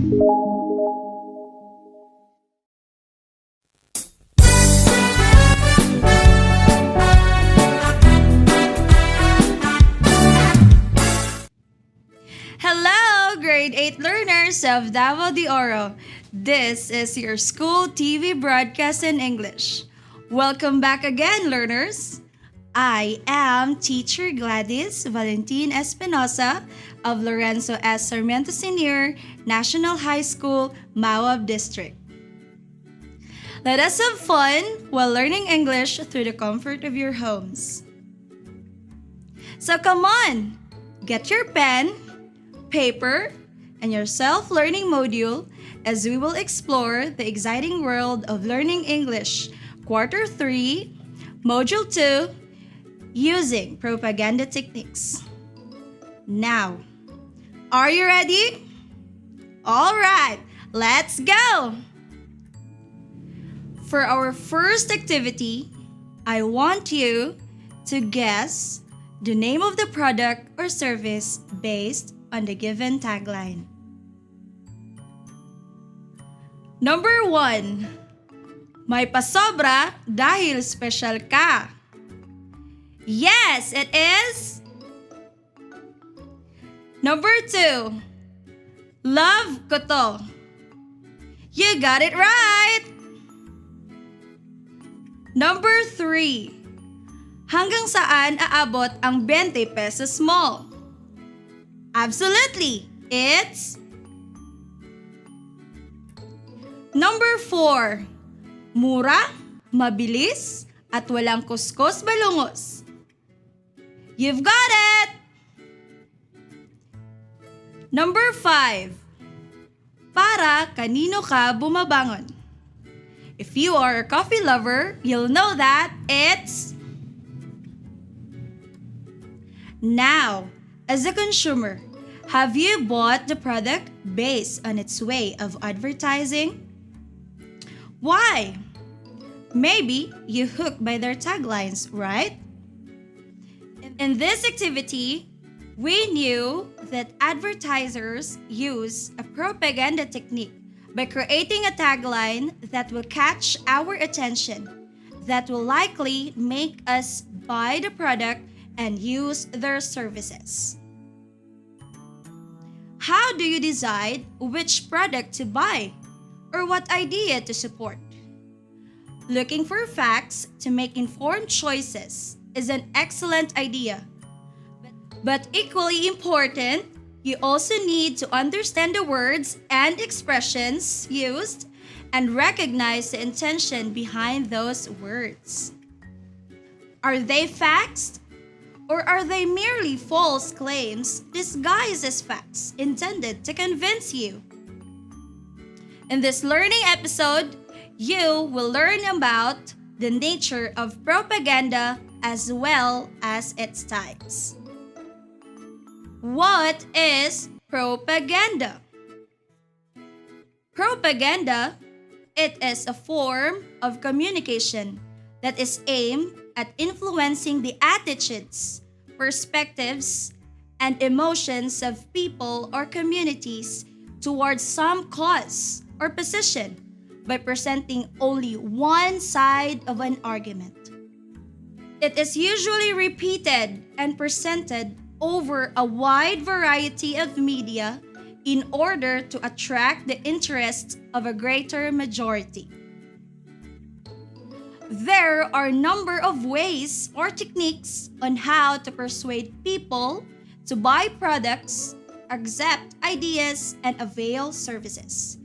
Hello, grade 8 learners of Davao de Oro. This is your school TV broadcast in English. Welcome back again, learners. I am teacher Gladys Valentin Espinosa of Lorenzo S. Sarmiento Senior National High School, Mawab District. Let us have fun while learning English through the comfort of your homes. So come on, get your pen, paper, and your self-learning module as we will explore the exciting world of learning English, Quarter 3, Module 2, using propaganda techniques. Now, are you ready? All right, let's go! For our first activity, I want you to guess the name of the product or service based on the given tagline. Number 1. May pasobra dahil special ka. Yes, it is. Number 2. Love ko to. You got it right. Number 3. Hanggang saan aabot ang 20 pesos mo? Absolutely, it's Number 4. Mura, mabilis, at walang kuskus balungos. You've got it! Number 5. Para kanino ka bumabangon? If you are a coffee lover, you'll know that it's Now, as a consumer, have you bought the product based on its way of advertising? Why? Maybe you hooked by their taglines, right? In this activity, we knew that advertisers use a propaganda technique by creating a tagline that will catch our attention, that will likely make us buy the product and use their services. How do you decide which product to buy or what idea to support? Looking for facts to make informed choices is an excellent idea. But equally important, you also need to understand the words and expressions used and recognize the intention behind those words. Are they facts? Or are they merely false claims disguised as facts intended to convince you? In this learning episode, you will learn about the nature of propaganda as well as its types. What is propaganda? Propaganda, it is a form of communication that is aimed at influencing the attitudes, perspectives, and emotions of people or communities towards some cause or position by presenting only one side of an argument. It is usually repeated and presented over a wide variety of media in order to attract the interest of a greater majority. There are a number of ways or techniques on how to persuade people to buy products, accept ideas, and avail services.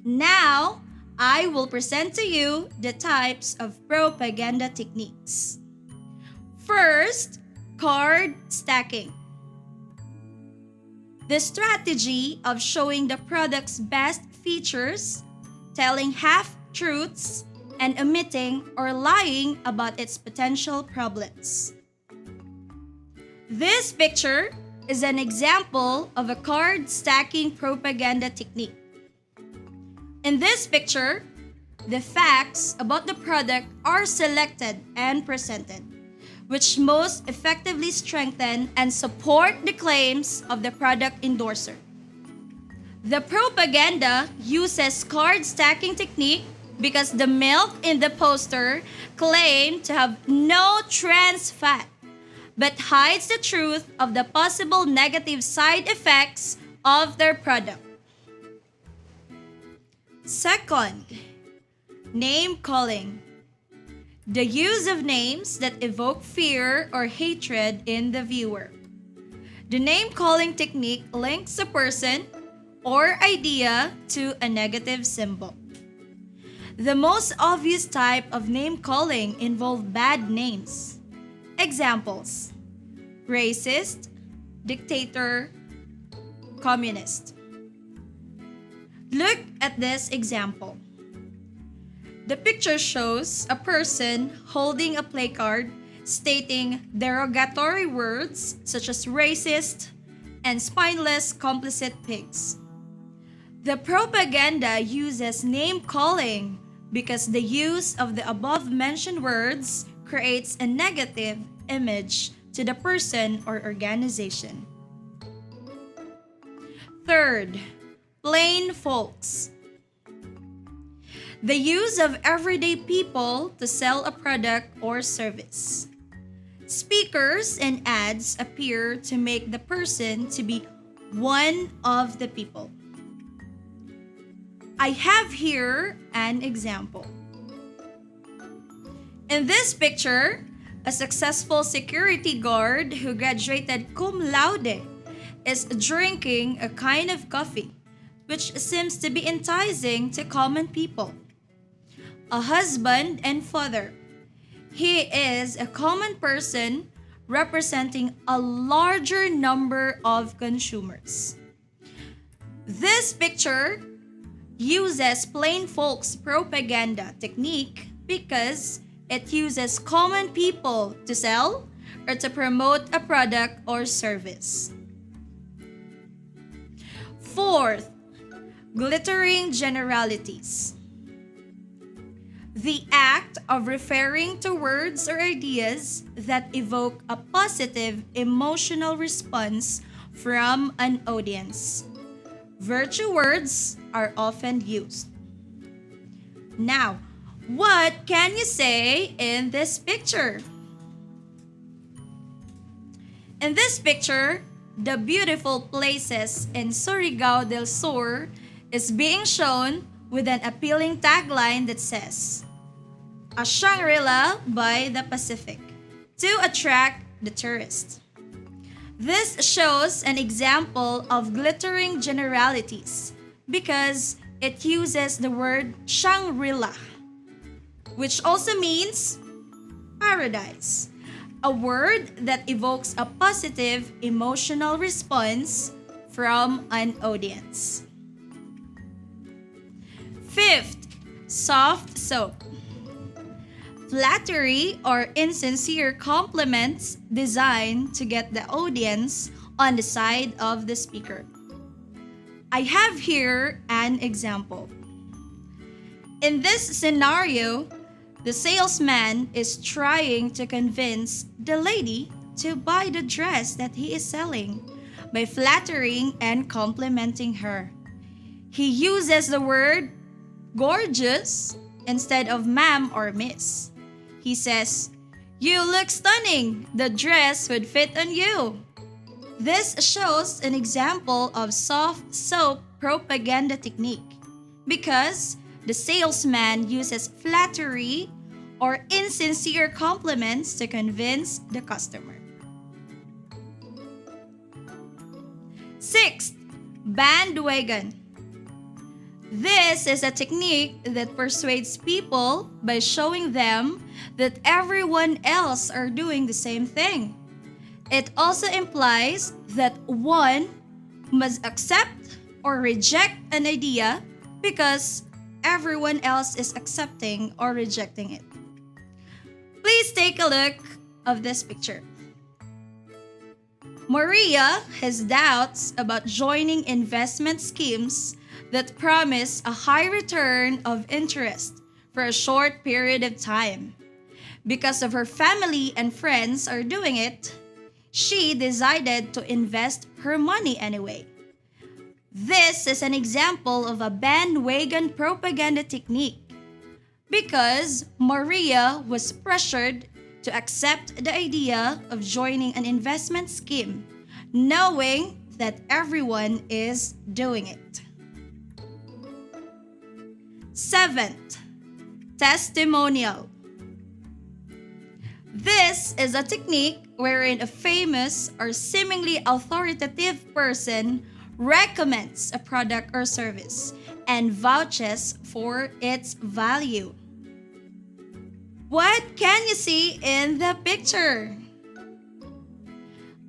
Now, I will present to you the types of propaganda techniques. First, card stacking. The strategy of showing the product's best features, telling half-truths, and omitting or lying about its potential problems. This picture is an example of a card stacking propaganda technique. In this picture, the facts about the product are selected and presented, which most effectively strengthen and support the claims of the product endorser. The propaganda uses card stacking technique because the milk in the poster claimed to have no trans fat, but hides the truth of the possible negative side effects of their product. Second, name calling. The use of names that evoke fear or hatred in the viewer. The name calling technique links a person or idea to a negative symbol. The most obvious type of name calling involve bad names. Examples: racist, dictator, communist. Look at this example. The picture shows a person holding a placard stating derogatory words such as racist and spineless complicit pigs. The propaganda uses name calling because the use of the above-mentioned words creates a negative image to the person or organization. Third, plain folks. The use of everyday people to sell a product or service. Speakers and ads appear to make the person to be one of the people. I have here an example. In this picture, a successful security guard who graduated cum laude is drinking a kind of coffee which seems to be enticing to common people. A husband and father. He is a common person representing a larger number of consumers. This picture uses plain folks propaganda technique because it uses common people to sell or to promote a product or service. Fourth, glittering generalities. The act of referring to words or ideas that evoke a positive emotional response from an audience. Virtue words are often used. Now, what can you say in this picture? In this picture, the beautiful places in Surigao del Sur is being shown with an appealing tagline that says, "A Shangri-La by the Pacific," to attract the tourist. This shows an example of glittering generalities because it uses the word Shangri-La, which also means paradise, a word that evokes a positive emotional response from an audience. Fifth, soft soap. Flattery or insincere compliments designed to get the audience on the side of the speaker. I have here an example. In this scenario, the salesman is trying to convince the lady to buy the dress that he is selling by flattering and complimenting her. He uses the word gorgeous instead of ma'am or miss. He says, "You look stunning. The dress would fit on you." This shows an example of soft soap propaganda technique because the salesman uses flattery or insincere compliments to convince the customer. Sixth, bandwagon. This is a technique that persuades people by showing them that everyone else are doing the same thing. It also implies that one must accept or reject an idea because everyone else is accepting or rejecting it. Please take a look of this picture. Maria has doubts about joining investment schemes that promise a high return of interest for a short period of time. Because of her family and friends are doing it, she decided to invest her money anyway. This is an example of a bandwagon propaganda technique because Maria was pressured to accept the idea of joining an investment scheme, knowing that everyone is doing it. Seventh, testimonial. This is a technique wherein a famous or seemingly authoritative person recommends a product or service and vouches for its value. What can you see in the picture?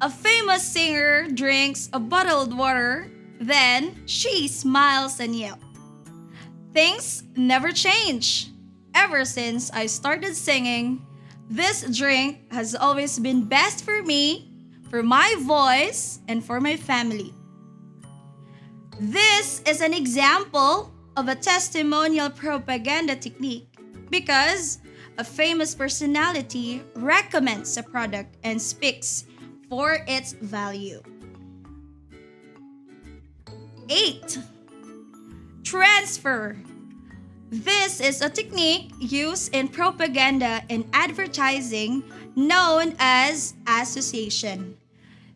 A famous singer drinks a bottled water, then she smiles and yells. Things never change. Ever since I started singing, this drink has always been best for me, for my voice, and for my family. This is an example of a testimonial propaganda technique because a famous personality recommends a product and speaks for its value. 8. Transfer. This is a technique used in propaganda and advertising known as association.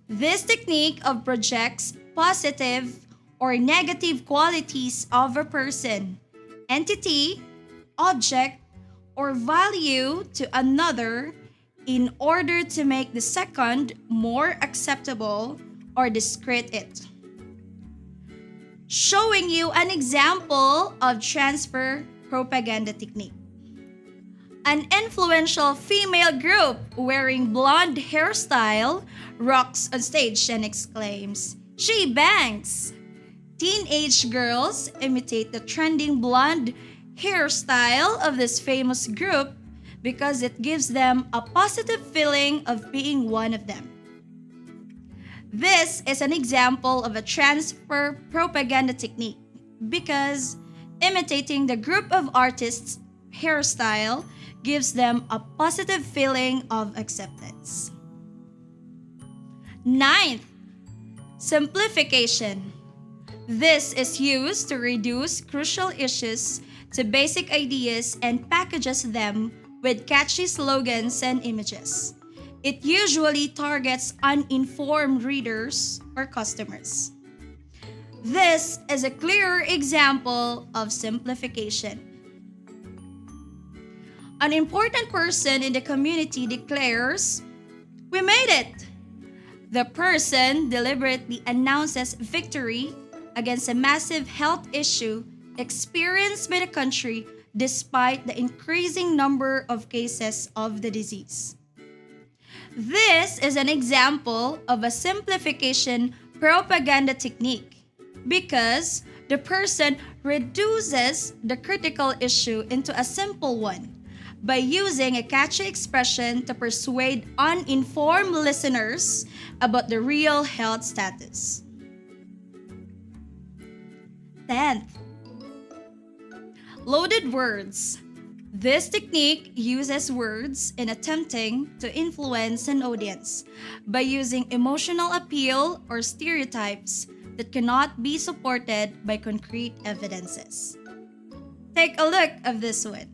This technique projects positive or negative qualities of a person, entity, object, or value to another in order to make the second more acceptable or discredit it. Showing you an example of transfer propaganda technique. An influential female group wearing blonde hairstyle rocks on stage and exclaims, "She bangs!" Teenage girls imitate the trending blonde hairstyle of this famous group because it gives them a positive feeling of being one of them. This is an example of a transfer propaganda technique because imitating the group of artists' hairstyle gives them a positive feeling of acceptance. 9th, simplification. This is used to reduce crucial issues to basic ideas and packages them with catchy slogans and images. It usually targets uninformed readers or customers. This is a clear example of simplification. An important person in the community declares, "We made it!" The person deliberately announces victory against a massive health issue experienced by the country despite the increasing number of cases of the disease. This is an example of a simplification propaganda technique because the person reduces the critical issue into a simple one by using a catchy expression to persuade uninformed listeners about the real health status. 10th, loaded words. This technique uses words in attempting to influence an audience by using emotional appeal or stereotypes that cannot be supported by concrete evidences. Take a look at this one.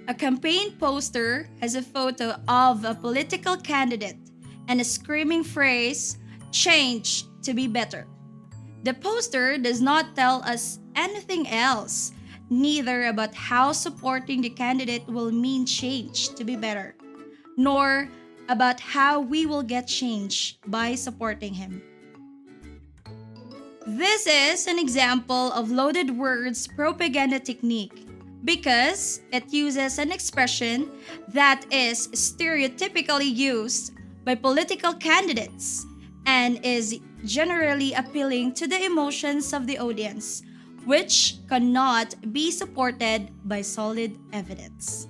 A campaign poster has a photo of a political candidate and a screaming phrase, "Change to be better." The poster does not tell us anything else, neither about how supporting the candidate will mean change to be better, nor about how we will get change by supporting him. This is an example of loaded words propaganda technique because it uses an expression that is stereotypically used by political candidates and is generally appealing to the emotions of the audience, which cannot be supported by solid evidence.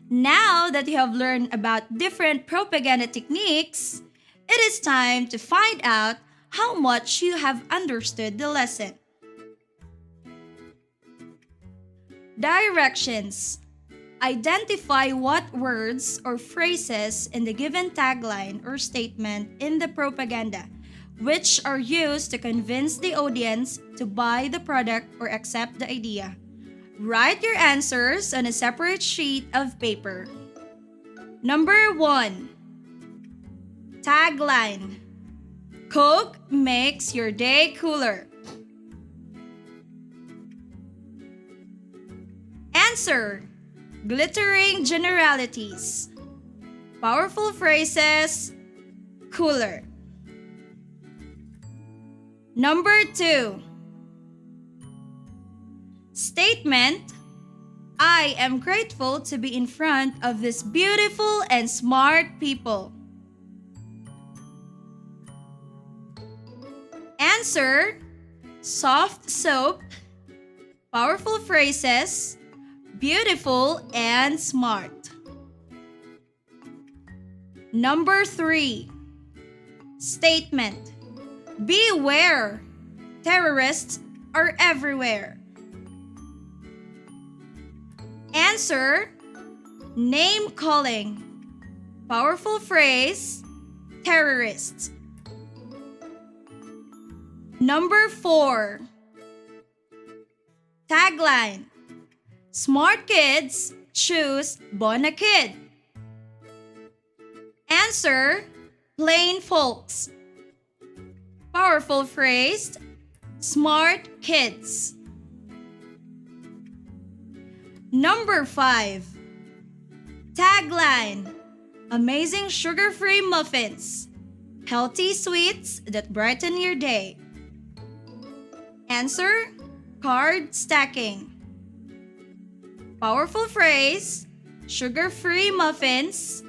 Now that you have learned about different propaganda techniques, it is time to find out how much you have understood the lesson. Directions. Identify what words or phrases in the given tagline or statement in the propaganda which are used to convince the audience to buy the product or accept the idea. Write your answers on a separate sheet of paper. Number 1. Tagline: Coke makes your day cooler. Answer: glittering generalities. Powerful phrases: cooler. Number 2. Statement: I am grateful to be in front of these beautiful and smart people. Answer: soft soap. Powerful phrases: beautiful and smart. Number 3. Statement: beware, terrorists are everywhere. Answer: name calling. Powerful phrase: terrorists. Number 4. Tagline: smart kids choose Bona Kid. Answer: plain folks. Powerful phrase: smart kids. Number 5. Tagline: amazing sugar-free muffins. Healthy sweets that brighten your day. Answer: card stacking. Powerful phrase: sugar-free muffins,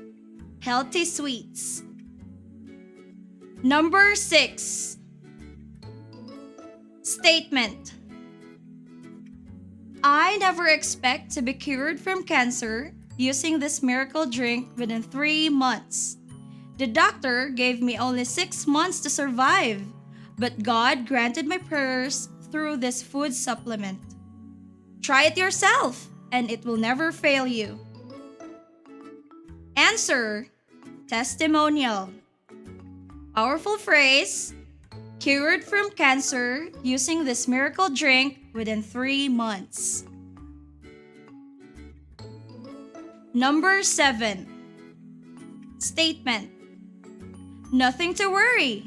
healthy sweets. Number 6. Statement: I never expect to be cured from cancer using this miracle drink within 3 months. The doctor gave me only 6 months to survive, but God granted my prayers through this food supplement. Try it yourself, and it will never fail you. Answer: testimonial. Powerful phrase: cured from cancer using this miracle drink within 3 months. Number 7. Statement: nothing to worry.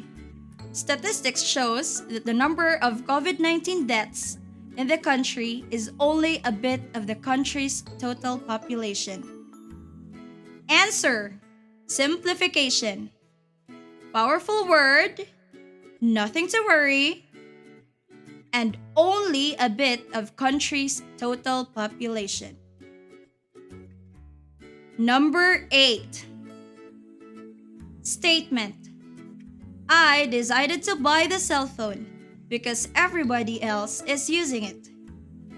Statistics shows that the number of COVID-19 deaths in the country is only a bit of the country's total population. Answer: simplification. Powerful word: nothing to worry, and only a bit of country's total population. Number 8. Statement: I decided to buy the cell phone because everybody else is using it.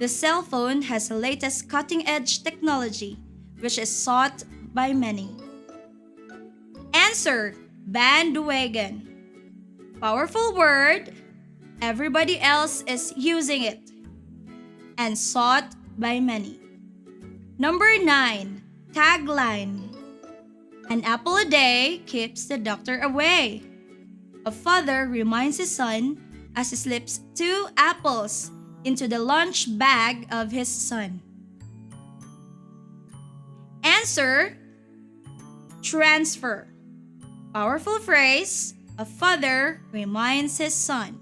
The cell phone has the latest cutting-edge technology which is sought by many. Answer: bandwagon. Powerful word: everybody else is using it and sought by many. Number 9. Tagline: an apple a day keeps the doctor away. A father reminds his son as he slips 2 apples into the lunch bag of his son. Answer: transfer. Powerful phrase: a father reminds his son.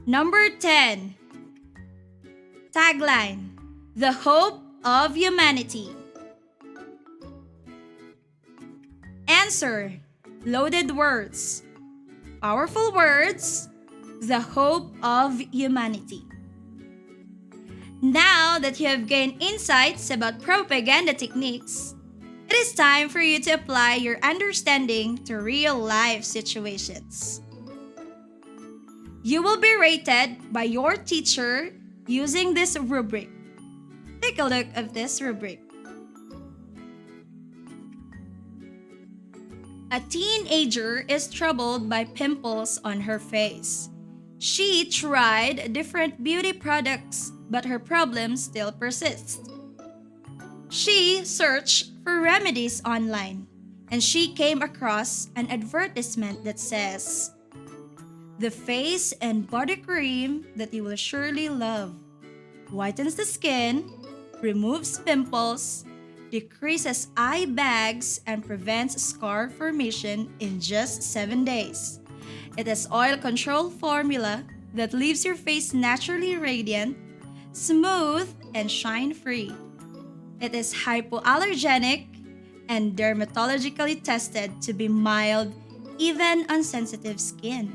Number 10. Tagline: the hope of humanity. Answer: loaded words. Powerful words: the hope of humanity. Now that you have gained insights about propaganda techniques, it is time for you to apply your understanding to real-life situations. You will be rated by your teacher using this rubric. Take a look at this rubric. A teenager is troubled by pimples on her face. She tried different beauty products, but her problem still persists. She searched for remedies online and she came across an advertisement that says, "The face and body cream that you will surely love. Whitens the skin, removes pimples, decreases eye bags, and prevents scar formation in just 7 days. It has oil control formula that leaves your face naturally radiant, smooth, and shine-free. It is hypoallergenic and dermatologically tested to be mild even on sensitive skin."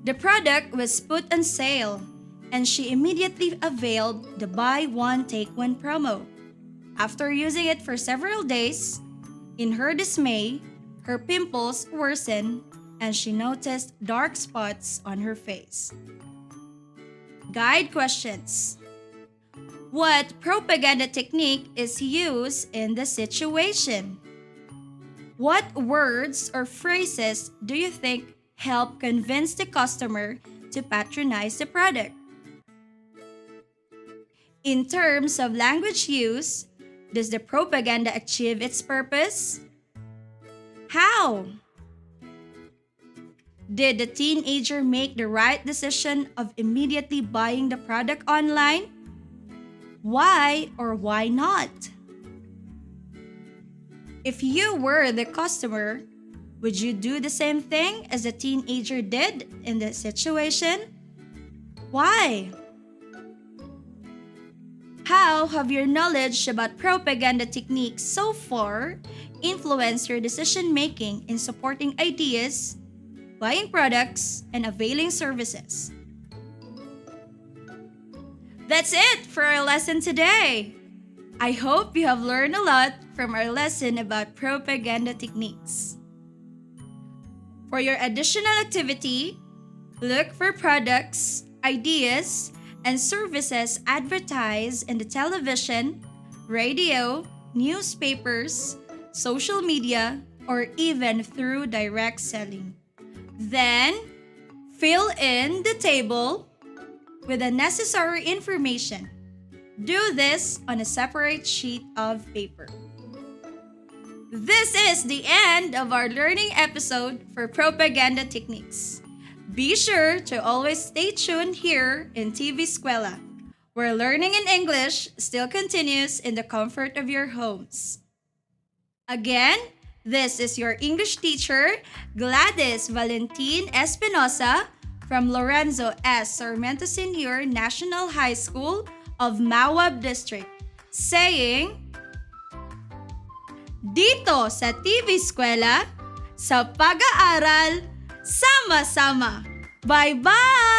The product was put on sale and she immediately availed the buy one take one promo. After using it for several days, in her dismay, her pimples worsened and she noticed dark spots on her face. Guide questions. What propaganda technique is used in the situation? What words or phrases do you think help convince the customer to patronize the product? In terms of language use, does the propaganda achieve its purpose? How? Did the teenager make the right decision of immediately buying the product online? Why or why not? If you were the customer, would you do the same thing as the teenager did in this situation? Why? How have your knowledge about propaganda techniques so far influenced your decision-making in supporting ideas, buying products, and availing services? That's it for our lesson today. I hope you have learned a lot from our lesson about propaganda techniques. For your additional activity, look for products, ideas, and services advertised in the television, radio, newspapers, social media, or even through direct selling. Then, fill in the table with the necessary information. Do this on a separate sheet of paper. This is the end of our learning episode for propaganda techniques. Be sure to always stay tuned here in TV Escuela, where learning in English still continues in the comfort of your homes. Again, this is your English teacher, Gladys Valentin Espinosa from Lorenzo S. Sarmiento Senior National High School of Mawab District, saying, dito sa TV Escuela, sa pag-aaral, sama-sama. Bye-bye!